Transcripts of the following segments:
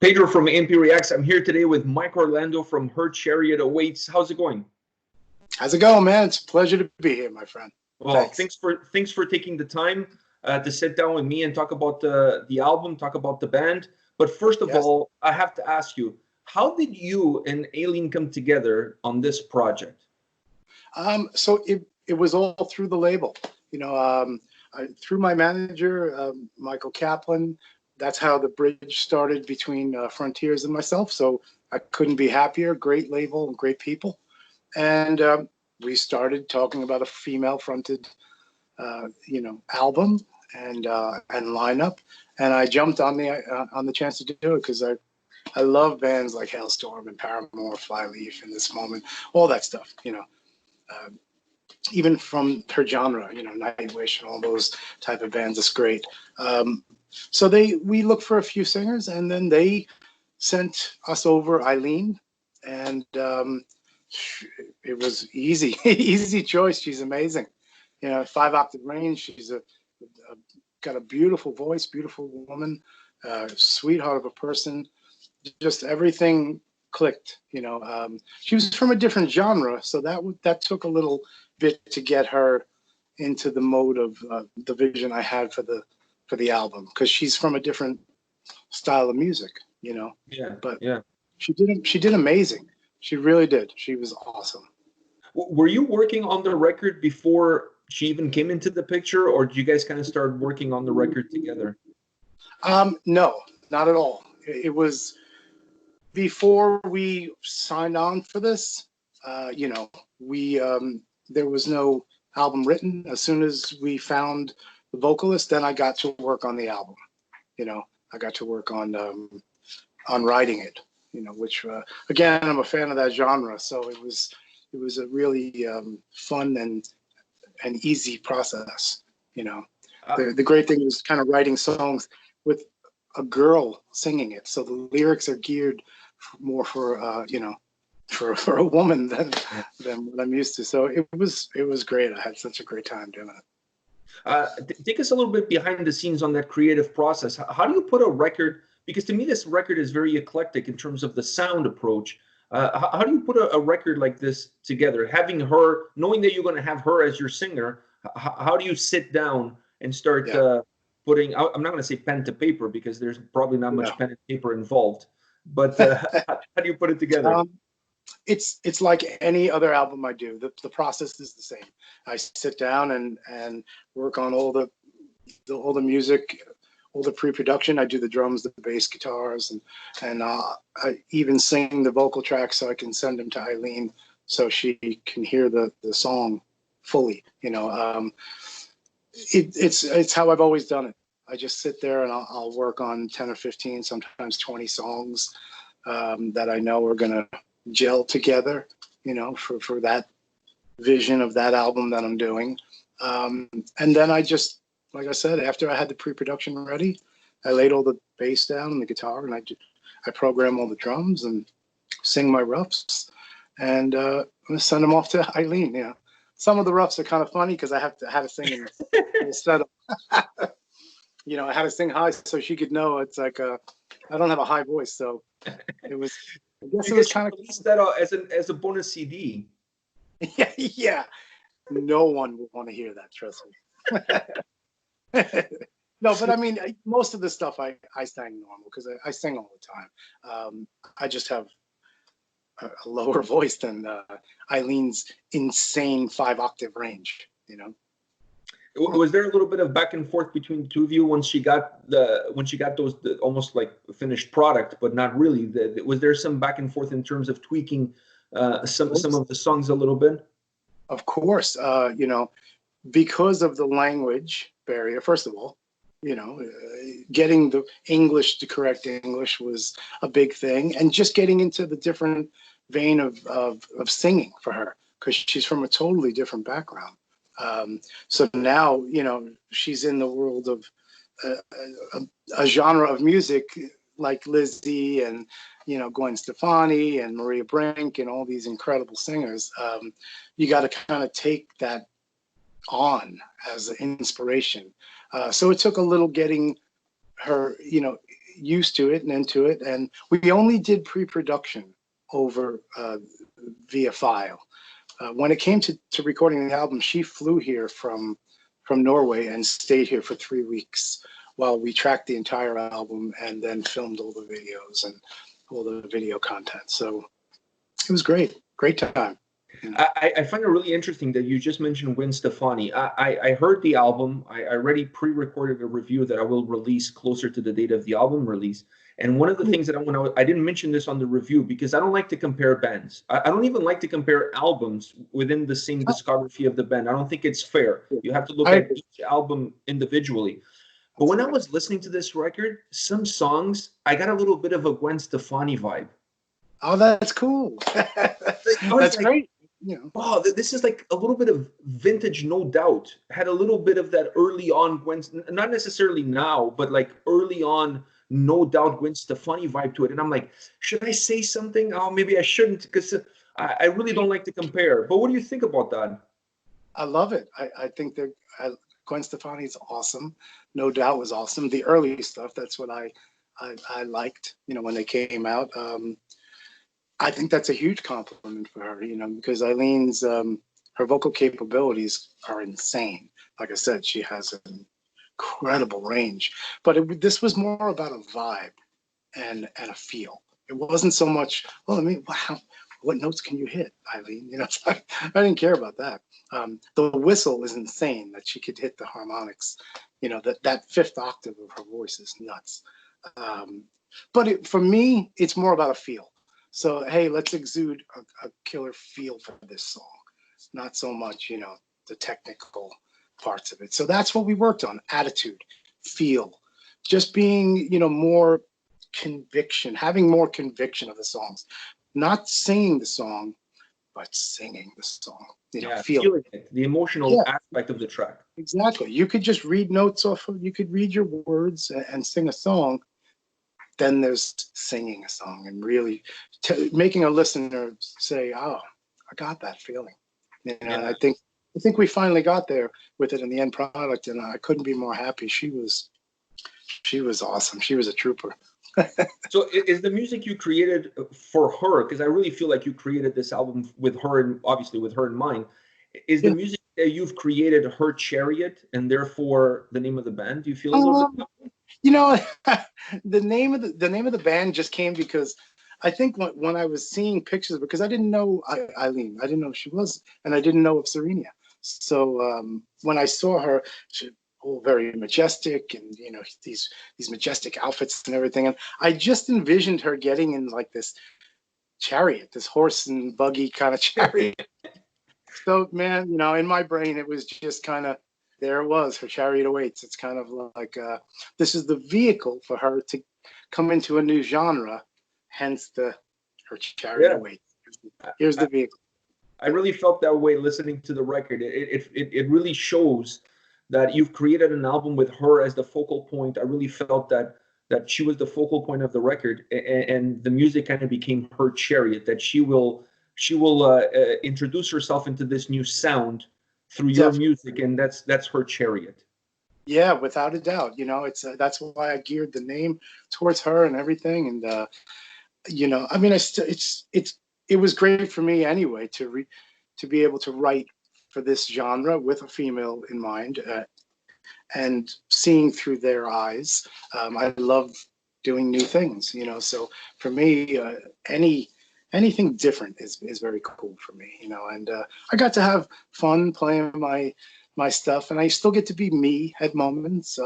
Pedro from A&P-REACTS. I'm here today with Mike Orlando from Her Chariot Awaits. How's it going? How's it going, man? It's a pleasure to be here, my friend. Well, thanks for taking the time to sit down with me and talk about the album, talk about the band. But first of all, I have to ask you, how did you and Aileen come together on this project? So it was all through the label, through my manager, Michael Kaplan. That's how the bridge started between Frontiers and myself. So I couldn't be happier. Great label and great people. And we started talking about a female-fronted, album and lineup. And I jumped on the chance to do it because I love bands like Hailstorm and Paramore, Flyleaf, in This Moment, all that stuff. Even from her genre, Nightwish and all those type of bands. It's great. So we looked for a few singers, and then they sent us over Eileen, and it was easy, easy choice. She's amazing. 5-octave range. She's got a beautiful voice, beautiful woman, sweetheart of a person. Just everything clicked. She was from a different genre, so that took a little bit to get her into the mode of the vision I had for the album, because she's from a different style of music, Yeah. But yeah, she did amazing. She really did. She was awesome. Were you working on the record before she even came into the picture, or did you guys kind of start working on the record together? No, not at all. It was before we signed on for this. There was no album written. As soon as we found the vocalist, then I got to work on the album. I got to work on writing it. Which again, I'm a fan of that genre, so it was a really fun and easy process. The great thing is kind of writing songs with a girl singing it, so the lyrics are geared more for for a woman than what I'm used to. So it was great. I had such a great time doing it. Take us a little bit behind the scenes on that creative process. How do you put a record? Because to me, this record is very eclectic in terms of the sound approach. How do you put a record like this together? Having her, knowing that you're going to have her as your singer, how do you sit down and start putting? I'm not going to say pen to paper because there's probably not much pen and paper involved. But how do you put it together? It's like any other album I do. The process is the same. I sit down and work on all the music, all the pre-production. I do the drums, the bass guitars, and I even sing the vocal tracks so I can send them to Eileen so she can hear the song fully. It's how I've always done it. I just sit there and I'll work on 10 or 15, sometimes 20 songs that I know are gonna gel together, for that vision of that album that I'm doing. And then I just, like I said, after I had the pre-production ready, I laid all the bass down and the guitar, and I program all the drums and sing my roughs, and I'm gonna send them off to Eileen. Some of the roughs are kind of funny because I had to sing in the setup. I had to sing high so she could know it's like I don't have a high voice, so it was. I guess it was kind of released that as a bonus CD. Yeah. No one would want to hear that. Trust me. No, but I mean, most of the stuff I sang normal because I sing all the time. I just have a lower voice than Eileen's insane 5-octave range. Was there a little bit of back and forth between the two of you once she got those almost like finished product, but not really? Was there some back and forth in terms of tweaking some of the songs a little bit? Of course, because of the language barrier. First of all, getting the English to correct English was a big thing, and just getting into the different vein of singing for her, because she's from a totally different background. So now, she's in the world of a genre of music like Lizzie and, Gwen Stefani and Maria Brink and all these incredible singers. You got to kind of take that on as an inspiration. So it took a little getting her, used to it and into it. And we only did pre-production over via file. When it came to recording the album, she flew here from Norway and stayed here for 3 weeks while we tracked the entire album and then filmed all the videos and all the video content. So it was great time. I find it really interesting that you just mentioned Gwen Stefani. I heard the album. I already pre-recorded a review that I will release closer to the date of the album release. And one of the things that I didn't mention this on the review because I don't like to compare bands. I don't even like to compare albums within the same discography of the band. I don't think it's fair. You have to look at each album individually. But when I was listening to this record, some songs, I got a little bit of a Gwen Stefani vibe. Oh, that's cool. That's great. You know. Oh, this is like a little bit of vintage, no doubt. Had a little bit of that early on Gwen, not necessarily now, but like early on, no doubt Gwen Stefani vibe to it. And I'm like, should I say something? Oh, maybe I shouldn't, because I really don't like to compare. But what do you think about that? I love it. I think that Gwen Stefani is awesome. No Doubt was awesome. The early stuff, that's what I liked, you know, when they came out. I think that's a huge compliment for her, you know, because Eileen's, her vocal capabilities are insane. Like I said, she has an incredible range, but this was more about a vibe and a feel. It wasn't so much, well, I mean, wow, what notes can you hit, Eileen? You know, I didn't care about that. The whistle is insane that she could hit the harmonics. You know, that fifth octave of her voice is nuts. But for me, it's more about a feel. So, hey, let's exude a killer feel for this song, not so much, you know, the technical parts of it. So that's what we worked on: attitude, feel, just being, you know, more conviction, having more conviction of the songs, not singing the song, but singing the song. You know, feeling it, the emotional aspect of the track. Exactly. You could just read notes off of, you could read your words and sing a song. Then there's singing a song and really making a listener say, "Oh, I got that feeling." You know, and I think we finally got there with it in the end product, and I couldn't be more happy. She was awesome. She was a trooper. So is the music you created for her? Because I really feel like you created this album with her, and obviously with her in mind. Is the music that you've created her Chariot, and therefore the name of the band? Do you feel a little bit? You know, the name of the band just came because I think when I was seeing pictures, because I didn't know Eileen, I didn't know who she was, and I didn't know of Serenia. So when I saw her, she all very majestic, and you know, these majestic outfits and everything, and I just envisioned her getting in like this chariot, this horse and buggy kind of chariot. So man, you know, in my brain, it was just kind of, there it was, her chariot awaits. It's kind of like this is the vehicle for her to come into a new genre, hence her chariot awaits. Here's the vehicle. I really felt that way listening to the record. It really shows that you've created an album with her as the focal point. I really felt that she was the focal point of the record, and the music kind of became her chariot. That she will introduce herself into this new sound through your music, and that's her Chariot. Yeah, without a doubt. You know, it's that's why I geared the name towards her and everything. And you know, I mean, it was great for me anyway to be able to write for this genre with a female in mind, and seeing through their eyes. I love doing new things. You know, so for me, anything different is very cool for me, you know, and I got to have fun playing my stuff, and I still get to be me at moments,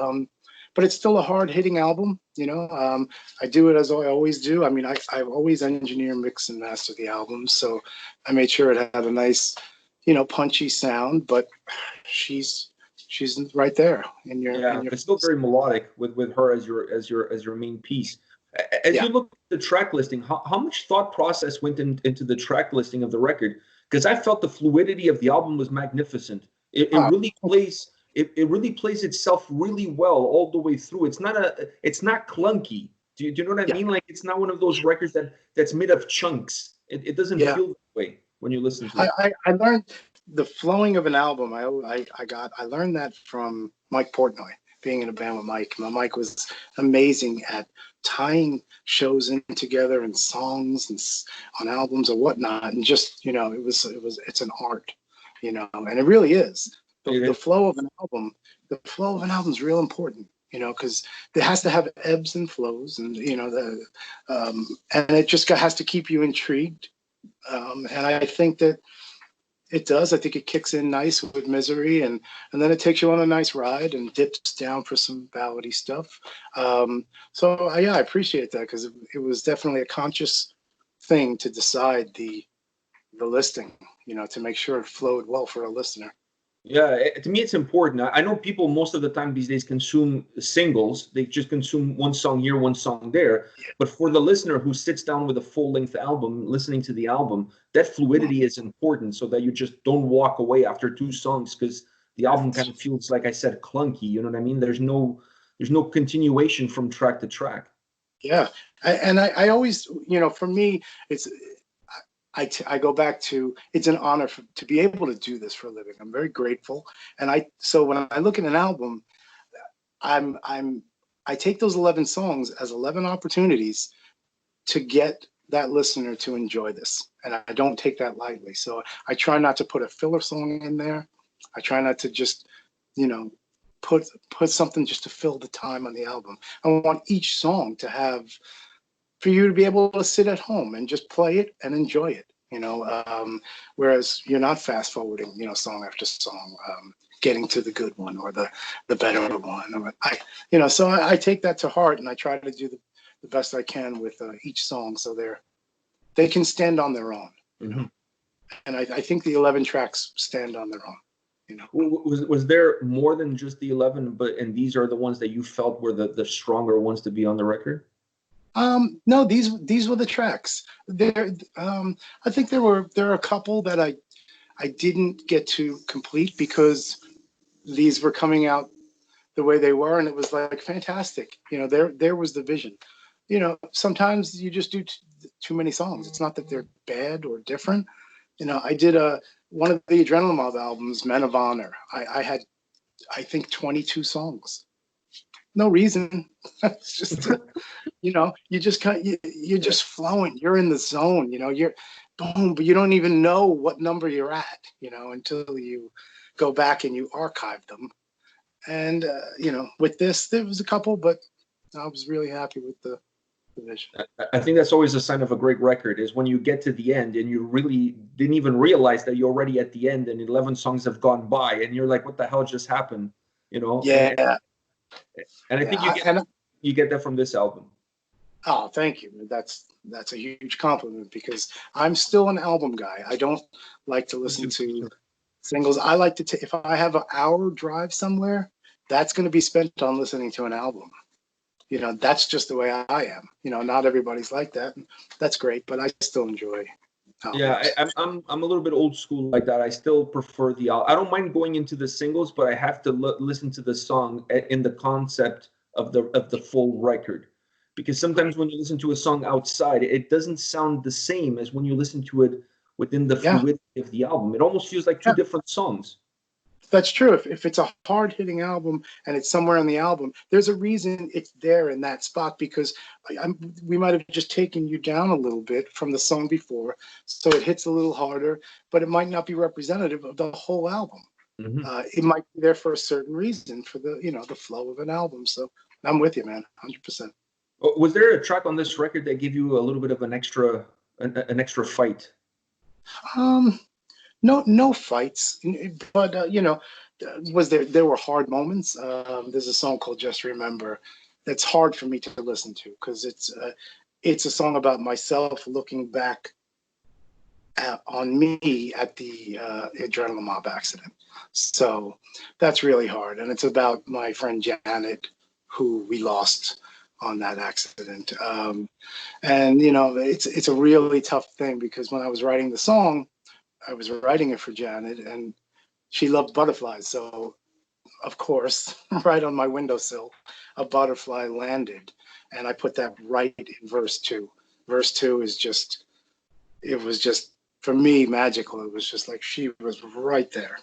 but it's still a hard-hitting album, you know. I do it as I always do. I mean, I always engineer, mix, and master the album, so I made sure it had a nice, you know, punchy sound, but she's right there in your it's still very melodic with her as your main piece. As you look at the track listing, how much thought process went into the track listing of the record? Because I felt the fluidity of the album was magnificent. It really plays itself really well all the way through. It's not clunky. Do you know what I mean? Like, it's not one of those records that's made of chunks. It doesn't feel that way when you listen to it. I learned the flowing of an album. I learned that from Mike Portnoy. being in a band with Mike. Mike was amazing at tying shows in together and songs and on albums or whatnot. And just, it's an art, and it really is. The flow of an album, is real important, because it has to have ebbs and flows, and and it just has to keep you intrigued. And I think that it does. I think it kicks in nice with Misery, and then it takes you on a nice ride and dips down for some ballady stuff. So I appreciate that, because it was definitely a conscious thing to decide the listing, to make sure it flowed well for a listener. Yeah, to me, it's important. I know people most of the time these days consume singles. They just consume one song here, one song there. But for the listener who sits down with a full-length album, listening to the album, that fluidity is important, so that you just don't walk away after 2 songs, because the album kind of feels, like I said, clunky. You know what I mean? There's no continuation from track to track. Yeah, I always, for me, it's. I go back to, it's an honor to be able to do this for a living. I'm very grateful. And so when I look at an album, I take those 11 songs as 11 opportunities to get that listener to enjoy this. And I don't take that lightly. So I try not to put a filler song in there. I try not to just, put something just to fill the time on the album. I want each song to have, for you to be able to sit at home and just play it and enjoy it, whereas you're not fast forwarding, song after song, getting to the good one or the better one. So I take that to heart, and I try to do the best I can with each song, so they can stand on their own. And I think the 11 tracks stand on their own. Was there more than just the 11, and these are the ones that you felt were the stronger ones to be on the record? No, these were the tracks. I think there are a couple that I didn't get to complete because these were coming out the way they were, and it was like fantastic. There was the vision. Sometimes you just do too many songs. It's not that they're bad or different. I did one of the Adrenaline Mob albums, Men of Honor. I had, I think, 22 songs. No reason. It's just, you're just flowing. You're in the zone. You're boom, but you don't even know what number you're at. Until you go back and you archive them. And with this, there was a couple, but I was really happy with the vision. I think that's always a sign of a great record, is when you get to the end and you really didn't even realize that you're already at the end, and 11 songs have gone by, and you're like, "What the hell just happened?" Yeah. And I think you get that from this album. Oh, thank you. That's a huge compliment, because I'm still an album guy. I don't like to listen to singles. I like to if I have an hour drive somewhere, that's going to be spent on listening to an album. That's just the way I am. Not everybody's like that. That's great, but I still enjoy albums. Yeah, I'm a little bit old school like that. I still prefer the album. I don't mind going into the singles, but I have to listen to the song in the concept of the full record, because sometimes when you listen to a song outside, it doesn't sound the same as when you listen to it within the fluidity of the album. It almost feels like 2 different songs. That's true. If it's a hard-hitting album and it's somewhere on the album, there's a reason it's there in that spot, because we might have just taken you down a little bit from the song before, so it hits a little harder, but it might not be representative of the whole album. It might be there for a certain reason, for the flow of an album. So I'm with you, man, 100%. Was there a track on this record that gave you a little bit of an extra fight? No fights, but there were hard moments. There's a song called Just Remember that's hard for me to listen to, because it's a song about myself looking back on me at the Adrenaline Mob accident. So that's really hard, and it's about my friend Janet, who we lost on that accident. And it's a really tough thing, because when I was writing the song, I was writing it for Janet, and she loved butterflies. So, of course, right on my windowsill, a butterfly landed, and I put that right in verse 2. Verse 2 is just, it was just, for me, magical. It was just like she was right there.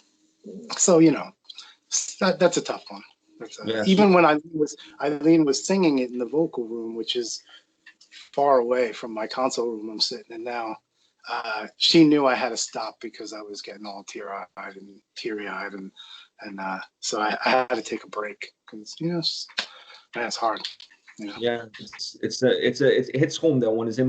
So, that's a tough one. Yeah. Even when Eileen was singing it in the vocal room, which is far away from my console room I'm sitting in now, she knew I had to stop because I was getting all teary-eyed, and so I had to take a break because man, it's hard. Yeah, it hits home. That one is an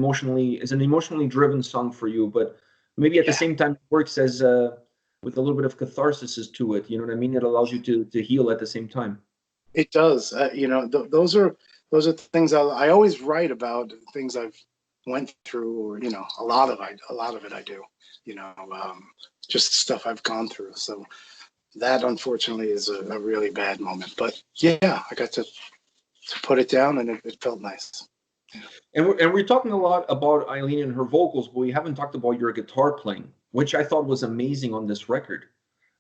emotionally driven song for you, but maybe at the same time it works as with a little bit of catharsis to it. You know what I mean? It allows you to heal at the same time. It does. Those are things I always write about, things I've went through, or a lot of it I do. Just stuff I've gone through. So that unfortunately is a really bad moment. But yeah, I got to put it down, and it felt nice. And we're talking a lot about Eileen and her vocals, but we haven't talked about your guitar playing, which I thought was amazing on this record.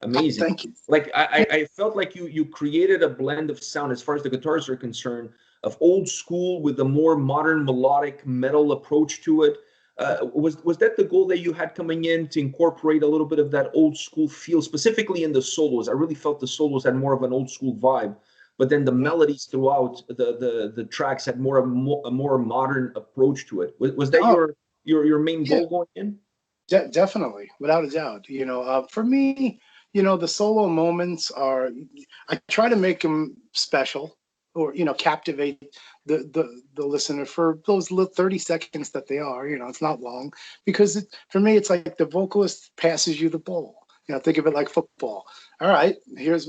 Amazing. Thank you. Like I felt like you created a blend of sound as far as the guitars are concerned, of old school with a more modern melodic metal approach to it. Was that the goal that you had coming in, to incorporate a little bit of that old school feel, specifically in the solos? I really felt the solos had more of an old school vibe, but then the melodies throughout the tracks had a more modern approach to it. Was that your main goal going in? Definitely, without a doubt. For me, the solo moments I try to make them special, or captivate the listener for those 30 seconds that they are. It's not long, because for me it's like the vocalist passes you the ball. Think of it like football. All right, here's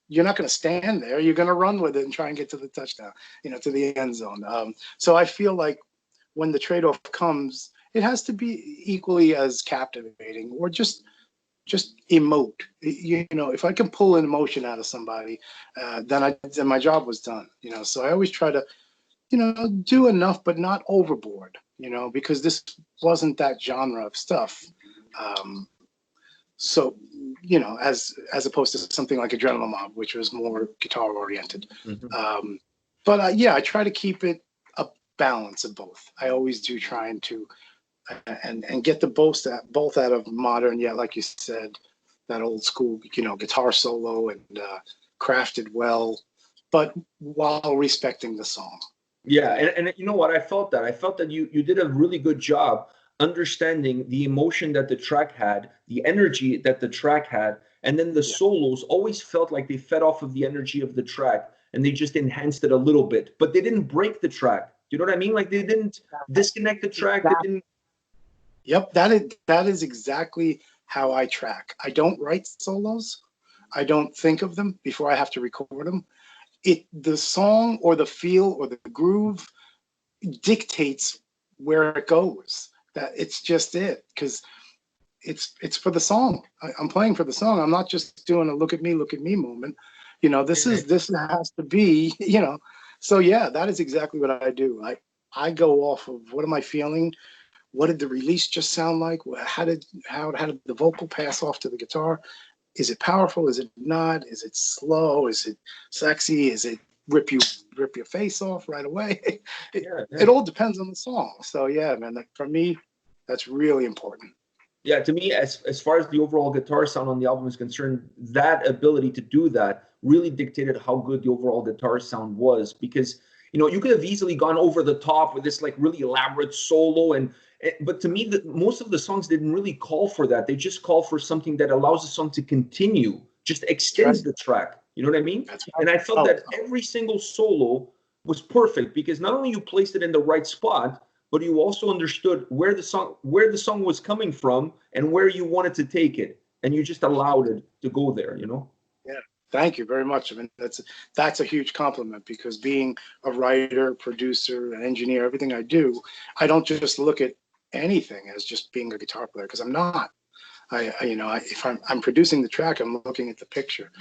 you're not going to stand there. You're going to run with it and try and get to the touchdown, to the end zone. So I feel like when the trade-off comes, it has to be equally as captivating, or just emote. If I can pull an emotion out of somebody, then my job was done. So I always try to, do enough, but not overboard. Because this wasn't that genre of stuff. So, as opposed to something like Adrenaline Mob, which was more guitar oriented. Mm-hmm. But I try to keep it a balance of both. I always do, trying to and get the both out of modern, yet, like you said, that old school, guitar solo, and crafted well, but while respecting the song. Yeah, and you know what? I felt that you did a really good job understanding the emotion that the track had, the energy that the track had, and then the solos always felt like they fed off of the energy of the track, and they just enhanced it a little bit, but they didn't break the track. Do you know what I mean? Like, they didn't disconnect the track. They didn't. Yep, that is exactly how I track. I don't write solos. I don't think of them before I have to record them. The song or the feel or the groove dictates where it goes. That it's just it, because it's for the song. I'm playing for the song. I'm not just doing a look at me moment. This has to be, So yeah, that is exactly what I do. I go off of, what am I feeling? What did the release just sound like? How did the vocal pass off to the guitar? Is it powerful? Is it not? Is it slow? Is it sexy? Is it rip your face off right away? It all depends on the song. So yeah, man, for me, that's really important. Yeah, to me, as far as the overall guitar sound on the album is concerned, that ability to do that really dictated how good the overall guitar sound was. Because you could have easily gone over the top with this like really elaborate solo, but to me, most of the songs didn't really call for that. They just call for something that allows the song to continue, just extends the track. You know what I mean? That's right. And I felt that every single solo was perfect, because not only you placed it in the right spot, but you also understood where the song was coming from and where you wanted to take it, and you just allowed it to go there. Yeah. Thank you very much. I mean, that's a huge compliment, because being a writer, producer, an engineer, everything I do, I don't just look at anything as just being a guitar player, because I'm not. If I'm producing the track, I'm looking at the picture.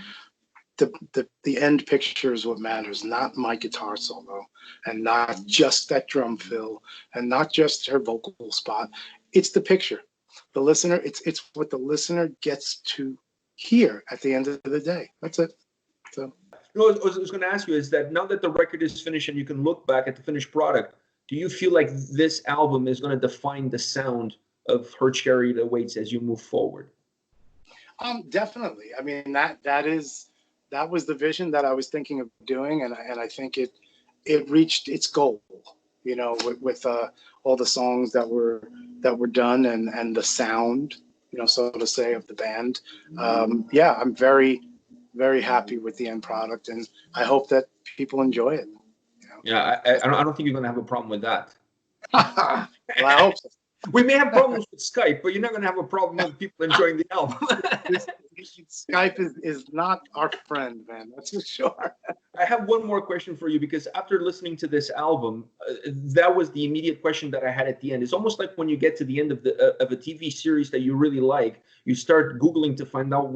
The end picture is what matters, not my guitar solo, and not just that drum fill, and not just her vocal spot. It's the picture. The listener, it's what the listener gets to hear at the end of the day. That's it. So, what I was going to ask you is that now that the record is finished and you can look back at the finished product, do you feel like this album is going to define the sound of Her Chariot Awaits as you move forward? definitely. I mean, that is that was the vision that I was thinking of doing, and I think it reached its goal. You know, with all the songs that were done, and the sound, you know, so to say, of the band. Yeah, I'm very, very happy with the end product, and I hope that people enjoy it. You know? Yeah, I don't think you're gonna have a problem with that. Well, I hope so. We may have problems with Skype, but you're not gonna have a problem with people enjoying the album. Skype is not our friend, man. That's for sure. I have one more question for you, because after listening to this album, that was the immediate question that I had at the end. It's almost like when you get to the end of a TV series that you really like, you start Googling to find out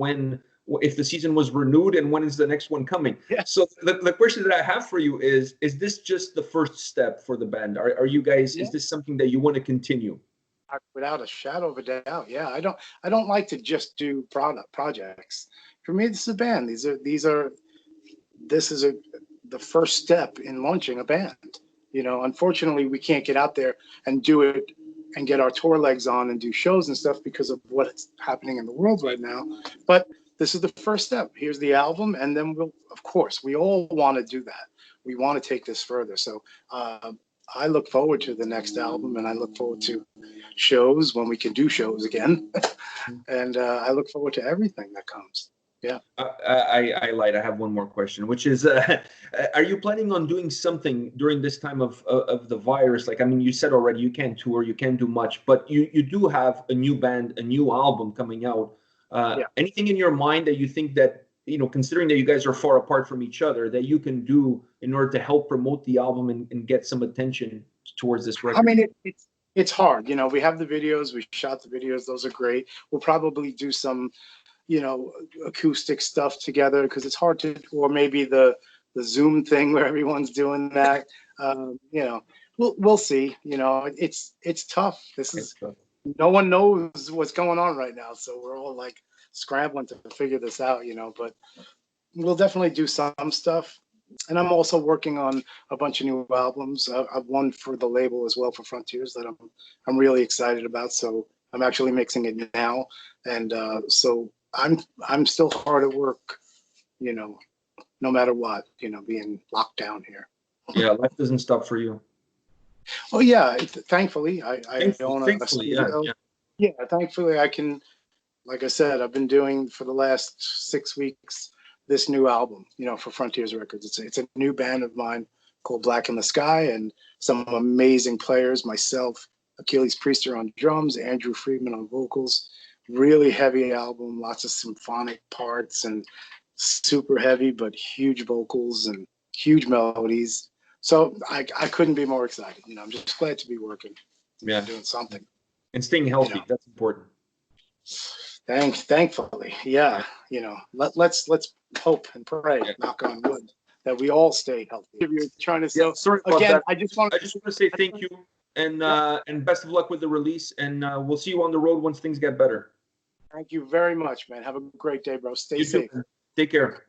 if the season was renewed and when is the next one coming. Yeah. So the question that I have for you is this just the first step for the band? Are you guys, is this something that you want to continue? Without a shadow of a doubt, yeah. I don't like to just do projects. For me, this is a band. This is the first step in launching a band. You know, unfortunately, we can't get out there and do it and get our tour legs on and do shows and stuff because of what's happening in the world right now. But this is the first step. Here's the album, and then of course, we all want to do that. We want to take this further. So I look forward to the next album, and I look forward to shows when we can do shows again. And I look forward to everything that comes. Yeah. I lied. I have one more question, which is, are you planning on doing something during this time of the virus? Like, I mean, you said already you can't tour, you can't do much, but you do have a new band, a new album coming out. Anything in your mind that you think that, you know, considering that you guys are far apart from each other, that you can do in order to help promote the album and get some attention towards this record? I mean, it's hard. You know, we have the videos, we shot the videos. Those are great. We'll probably do some, you know, acoustic stuff together, because it's hard to, or maybe the Zoom thing where everyone's doing that. You know, we'll see. You know, it's tough. No one knows what's going on right now, so we're all like scrambling to figure this out, you know. But we'll definitely do some stuff. And I'm also working on a bunch of new albums. I've one for the label as well, for Frontiers, that I'm really excited about. So I'm actually mixing it now, and so I'm still hard at work, you know, no matter what, you know, being locked down here. Yeah, life doesn't stop for you. Oh yeah, thankfully I own a studio. Yeah, thankfully I can, like I said, I've been doing for the last 6 weeks this new album, you know, for Frontiers Records. It's a new band of mine called Black in the Sky, and some amazing players, myself, Achilles Priester on drums, Andrew Friedman on vocals. Really heavy album, lots of symphonic parts and super heavy but huge vocals and huge melodies. So I couldn't be more excited. You know, I'm just glad to be working. Yeah, doing something. And staying healthy, you know. That's important. Thankfully, yeah. You know, let's hope and pray, knock on wood, that we all stay healthy. If you're trying to say, sorry about again, that. I just want to say thank you, and best of luck with the release, and we'll see you on the road once things get better. Thank you very much, man. Have a great day, bro. Stay safe. Take care.